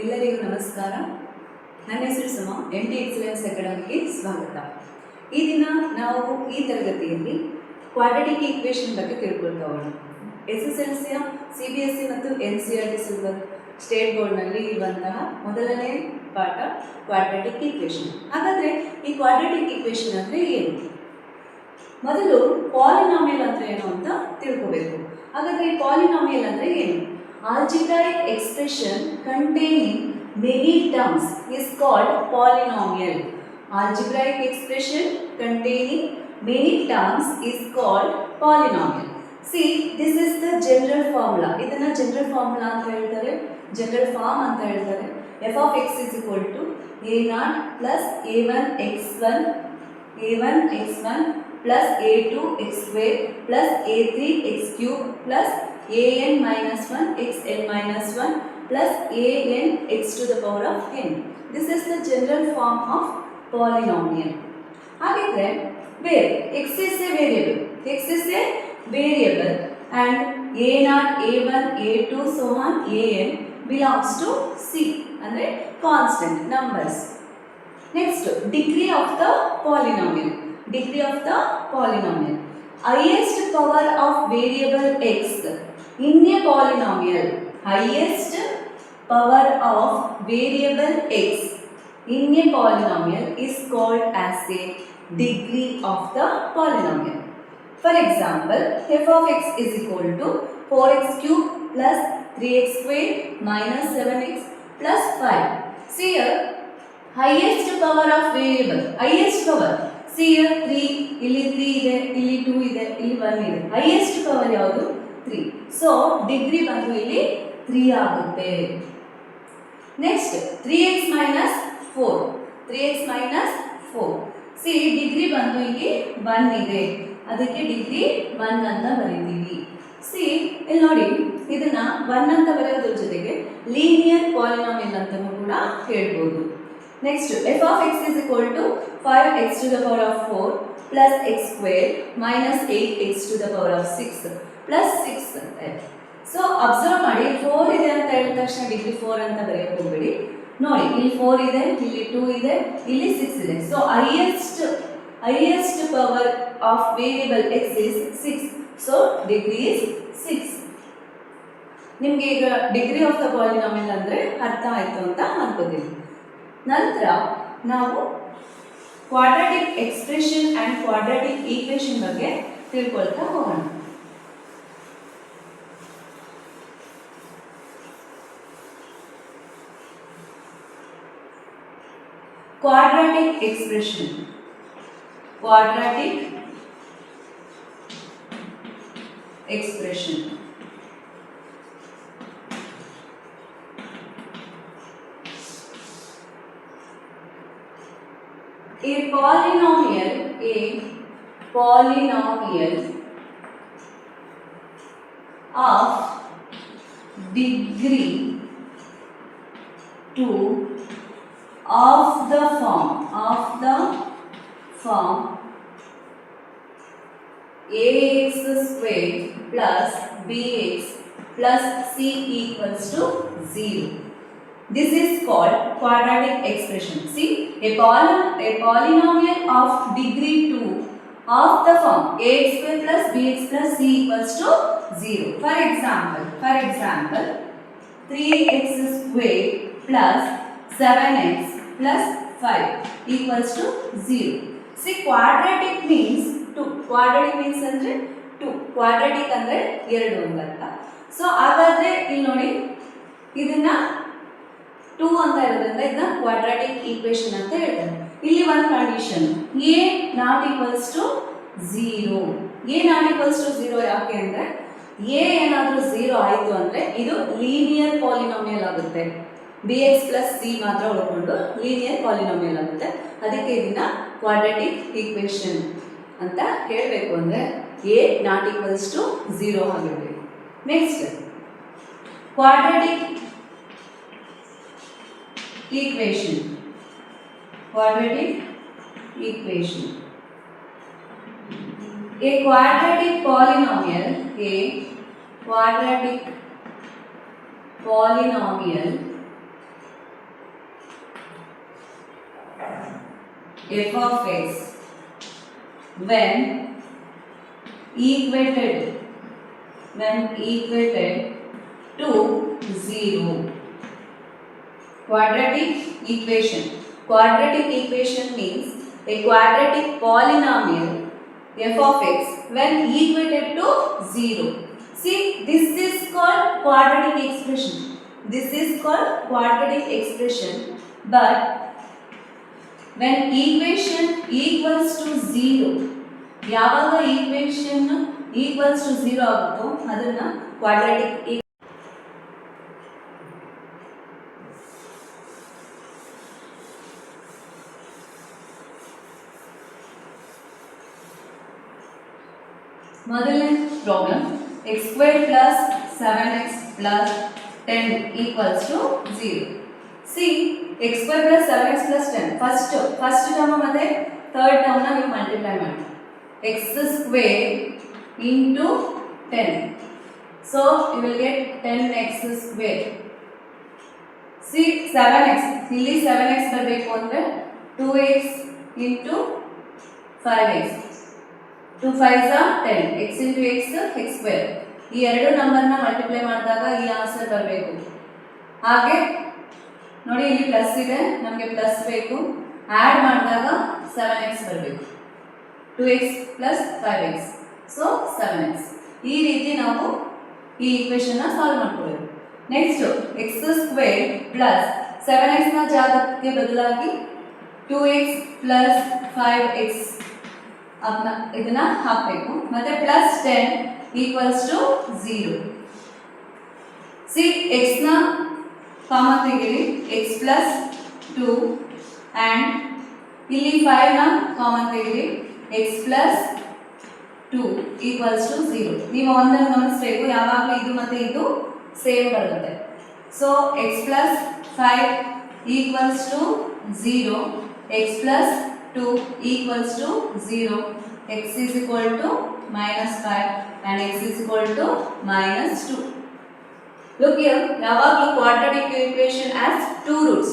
ಎಲ್ಲರಿಗೂ ನಮಸ್ಕಾರ. ನನ್ನ ಹೆಸರು ಸುಮಾ. MT ಎಕ್ಸಲೆನ್ಸ್ ಅಕಾಡೆಮಿಗೆ ಸ್ವಾಗತ. ಈ ದಿನ ನಾವು ಈ ತರಗತಿಯಲ್ಲಿ ಕ್ವಾಡ್ರಾಟಿಕ್ ಈಕ್ವೇಷನ್ ಬಗ್ಗೆ ತಿಳ್ಕೊಳ್ತಾ ಹೋಗೋಣ. SSLCಯ CBSE ಮತ್ತು NCERT ಸಿಲೆಬಸ್ ಸ್ಟೇಟ್ ಬೋರ್ಡ್ನಲ್ಲಿ ಇರುವಂತಹ ಮೊದಲನೇ ಪಾಠ ಕ್ವಾಡ್ರಾಟಿಕ್ ಈಕ್ವೇಷನ್. ಹಾಗಾದರೆ ಈ ಕ್ವಾಡ್ರಾಟಿಕ್ ಈಕ್ವೇಷನ್ ಅಂದರೆ ಏನು? ಮೊದಲು ಪಾಲಿನಾಮಿಯಲ್ ಅಂದರೆ ಏನು ಅಂತ ತಿಳ್ಕೋಬೇಕು. ಹಾಗಾದರೆ ಈ ಪಾಲಿನಾಮಿಯಲ್ ಅಂದರೆ ಏನು? Algebraic expression containing many terms is called polynomial. Algebraic expression containing many terms is called polynomial. See, this is the general formula. ಇದನ್ನ general formula ಅಂತ ಹೇಳ್ತಾರೆ, general form ಅಂತ ಹೇಳ್ತಾರೆ. f of x is equal to a0 plus a1 x1 plus a2 x square plus a3 x cube plus an minus 1 xn minus 1 plus an x to the power of n. This is the general form of polynomial. ಹಾಗಿದ್ರೆ where x is a variable and a0 a1 a2 so on an belongs to c ಅಂದ್ರೆ constant numbers. Next, degree of the polynomial. Highest power of variable x in a polynomial. Highest power of variable x in a polynomial is called as a degree of the polynomial. For example, f of x is equal to 4x cube plus 3x square minus 7x plus 5. See here, highest power of variable, highest power. See here 3, ಇಲ್ಲಿ 3 ಇದೆ, ಇಲ್ಲಿ 2 ಇದೆ, ಇಲ್ಲಿ 1 ಇದೆ. highest power ಯಾವುದು? 3. So degree ಬಂದು ಇಲ್ಲಿ 3 ಆಗುತ್ತೆ. Next 3x minus 4. See degree ಬಂದು ಇಲ್ಲಿ 1 ಇದೆ, ಅದಕ್ಕೆ ಡಿಗ್ರಿ 1 ಅಂತ ಬರೀತೀವಿ. See ಇಲ್ಲಿ ನೋಡಿ, ಇದನ್ನ 1 ಅಂತ ಬರೆಯೋದ್ರ ಜೊತೆಗೆ ಲೀನಿಯರ್ ಪಾಲಿನಾಮಿಯಲ್ ಅಂತಲೂ ಕೂಡ ಹೇಳ್ಬೋದು. Next, f of x is equal to 5x to the power of 4 plus x square minus 8x to the power of 6 plus 6 ಅಂತ. ಸೊ ಅಬ್ಸರ್ವ್ ಮಾಡಿ, 4 ಇದೆ ಅಂತ ಹೇಳಿದ ತಕ್ಷಣ ಡಿಗ್ರಿ 4 ಅಂತ ಬರೆಯಕ್ಕೆ ಹೋಗಬೇಡಿ. ನೋಡಿ, ಇಲ್ಲಿ 4 ಇದೆ, ಇಲ್ಲಿ 2 ಇದೆ, ಇಲ್ಲಿ 6 ಇದೆ. So highest power of variable x is 6. So degree is 6. ನಿಮಗೆ ಈಗ ಡಿಗ್ರಿ ಆಫ್ ದ ಪಾಲಿನಾಮಿಯಲ್ ಅಂದರೆ ಅರ್ಥ ಆಯಿತು ಅಂತ ಅನ್ಕೋತೀನಿ. ನಂತರ ನಾವು quadratic expression and quadratic equation ಬಗ್ಗೆ ತಿಳ್ಕೊಳ್ತಾ ಹೋಗೋಣ. Quadratic expression. A polynomial of degree 2 of the form ax square plus bx plus c equals to 0. This is called quadratic expression. See, a polynomial of degree 2 of the form ax square plus bx plus c equals to 0. For example, 3x square plus 7x plus 5 equals to 0. See, quadratic means 2. Quadratic means ಅಂದ್ರೆ 2. Quadratic ಅಂದ್ರೆ 2 ಅಂತ. So ಹಾಗಾದ್ರೆ ಇಲ್ಲಿ ನೋಡಿ, ಇದನ್ನ 2 ಅಂತ ಇರೋದ್ರಿಂದ ಇದನ್ನ ಕ್ವಾಡ್ರಾಟಿಕ್ ಈಕ್ವೇಷನ್ ಅಂತ ಹೇಳ್ತಾರೆ. ಇಲ್ಲಿ ಒಂದು condition, a not equals to 0. ಯಾಕೆ ಅಂದರೆ a ಏನಾದರೂ 0 ಆಯಿತು ಅಂದರೆ ಇದು ಲೀನಿಯರ್ ಪಾಲಿನಾಮಿಯಲ್ ಆಗುತ್ತೆ. bx plus c ಮಾತ್ರ ಉಳ್ಕೊಂಡು ಲೀನಿಯರ್ ಪಾಲಿನಾಮಿಯಲ್ ಆಗುತ್ತೆ. ಅದಕ್ಕೆ ಇದನ್ನ ಕ್ವಾಡ್ರಾಟಿಕ್ ಈಕ್ವೇಷನ್ ಅಂತ ಹೇಳಬೇಕು ಅಂದರೆ a not equals to 0 ಆಗಿರಬೇಕು. Next, quadratic equation. A quadratic polynomial f of x when equated to 0. Quadratic equation. Quadratic equation means a quadratic polynomial f of x when equated to 0. See, this is called quadratic expression. This is called quadratic expression. But when equation equals to 0, ಯಾವಾಗ equation equals to 0 ಆಗುತ್ತೋ ಅದನ್ನ quadratic ಮೊದಲನೇ problem x squared plus 7x plus 10 equals to 0. See, x squared plus 7x plus 10 first term ಮತ್ತೆ third term ನ ನೀವು multiply ಮಾಡಿ x square into 10, so you will get 10x square. See, 7x ಇಲ್ಲಿ 7x ಬರಬೇಕು ಅಂದ್ರೆ 2x into 5x, 2 5s are 10, x into x x square. ಈ ಎರಡು ನಂಬರ್ನ ಮಲ್ಟಿಪ್ಲೈ ಮಾಡಿದಾಗ ಈ ಆನ್ಸರ್ ಬರಬೇಕು. ಹಾಗೆ ನೋಡಿ ಇಲ್ಲಿ ಪ್ಲಸ್ ಇದೆ, ನಮಗೆ ಪ್ಲಸ್ ಬೇಕು, ಆಡ್ ಮಾಡಿದಾಗ 7x ಬರಬೇಕು. 2x plus 5x, so 7x. ಈ ರೀತಿ ನಾವು ಈ ಈಕ್ವೇಷನ್ ನ ಸಾಲ್ವ್ ಮಾಡ್ಕೊಳ್ಳೋದು. Next x square plus 7x ನ ಜಾಗಕ್ಕೆ ಬದಲಾಗಿ 2x plus 5x ಇದನ್ನ ಹಾಕಬೇಕು. ಮತ್ತೆ ಪ್ಲಸ್ 10 ಈಕ್ವಲ್ಸ್ ಟು 0. ಸಿ x ನ ಕಾಮನ್ ತೆಗೆಯಿರಿ, x plus 2 and ಇಲ್ಲಿ 5 ನ ಕಾಮನ್ ತೆಗೆಯಿರಿ, x plus 2 equals to 0. ನೀವು ಒಂದನ್ನು ಗಮನಿಸಬೇಕು, ಯಾವಾಗಲೂ ಇದು ಮತ್ತೆ ಇದು ಸೇಮ್ ಬರುತ್ತೆ. So x plus 5 equals to 0, x plus 2 equals to 0, x is equal to minus 5 and x is equal to minus 2. Look here, ಯಾವಾಗಲೂ quadratic equation has two roots.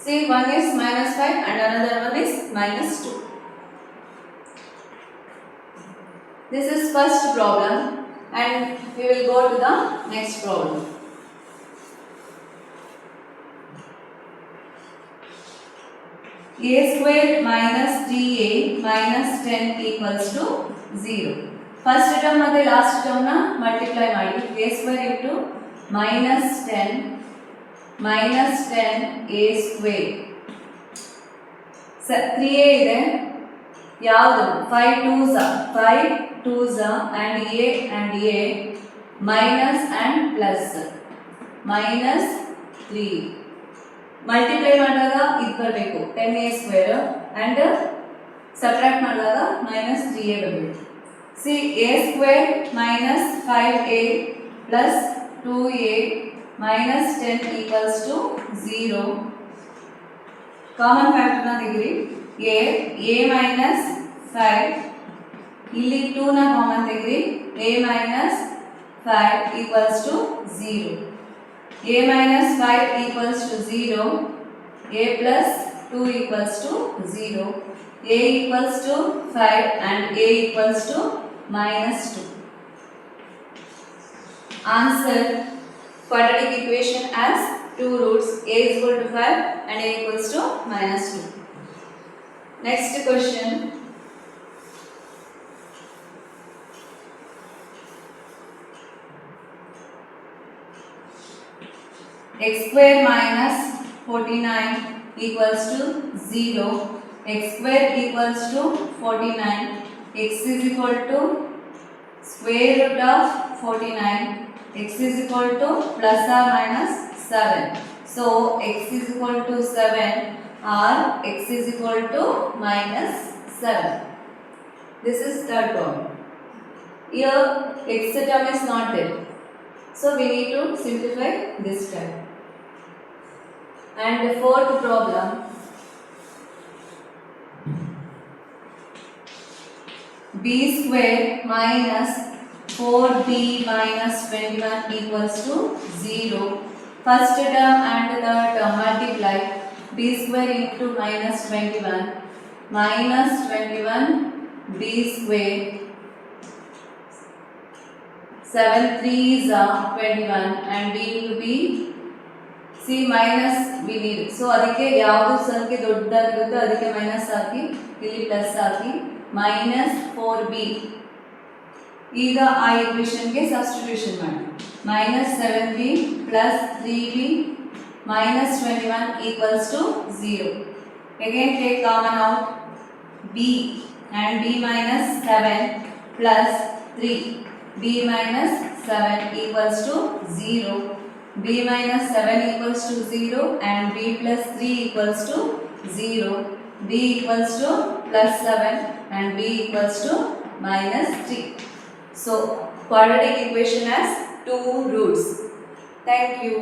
See, one is minus 5 and another one is minus 2. This is first problem and we will go to the next problem. A square minus 3a minus 10 equals to 0. First term ಮತ್ತೆ last term ನ multiply ಮಾಡಿ. A square into minus 10 a square. 3a ಇದೆ, ಯಾವುದು 5 2s and a minus and plus minus 3. Multiply ಮಾಡಿದಾಗ ಇದು ಬರಬೇಕು 10a square and subtract ಮಾಡಿದಾಗ minus 3a ಬರಬೇಕು. C a square minus 5a plus 2a minus 10 equals to 0. Common factor ನ ತೆಗೆಯಿರಿ, a minus 5 ಇಲ್ಲಿ 2 ನ ಕಾಮನ್ ತೆಗೆಯಿರಿ, a minus 5 equals to 0. a minus 5 equals to 0, a plus 2 equals to 0, a equals to 5 and a equals to minus 2. Answer, quadratic equation has two roots, a is equal to 5 and a equals to minus 2. Next question. X square minus 49 equals to 0, x square equals to 49, x is equal to square root of 49, x is equal to plus or minus 7. So x is equal to 7 or x is equal to minus 7. This is third problem. Here x term is not there, so we need to simplify this term. And the fourth problem, b square minus 4b minus 21 equals to 0. First term and third term multiply, b square into minus 21 minus 21 b square, 7 3s are 21 and b will be C minus we need. So ಅದಕ್ಕೆ ಯಾವುದು ಸಂಖ್ಯೆ ದೊಡ್ಡದಾಗಿರುತ್ತೋ ಅದಕ್ಕೆ minus ಹಾಕಿ, ಇಲ್ಲಿ plus ಹಾಕಿ, minus 4b. ಈಗ ಆ ಈಕ್ವೇಷನ್ಗೆ substitution ಮಾಡಿ. Minus 7b plus 3b minus 21 equals to 0. Again take common out b and b minus 7 plus 3. b minus 7 equals to 0. b minus 7 equals to 0 and b plus 3 equals to 0. b equals to plus 7 and b equals to minus 3. So quadratic equation has two roots. Thank you.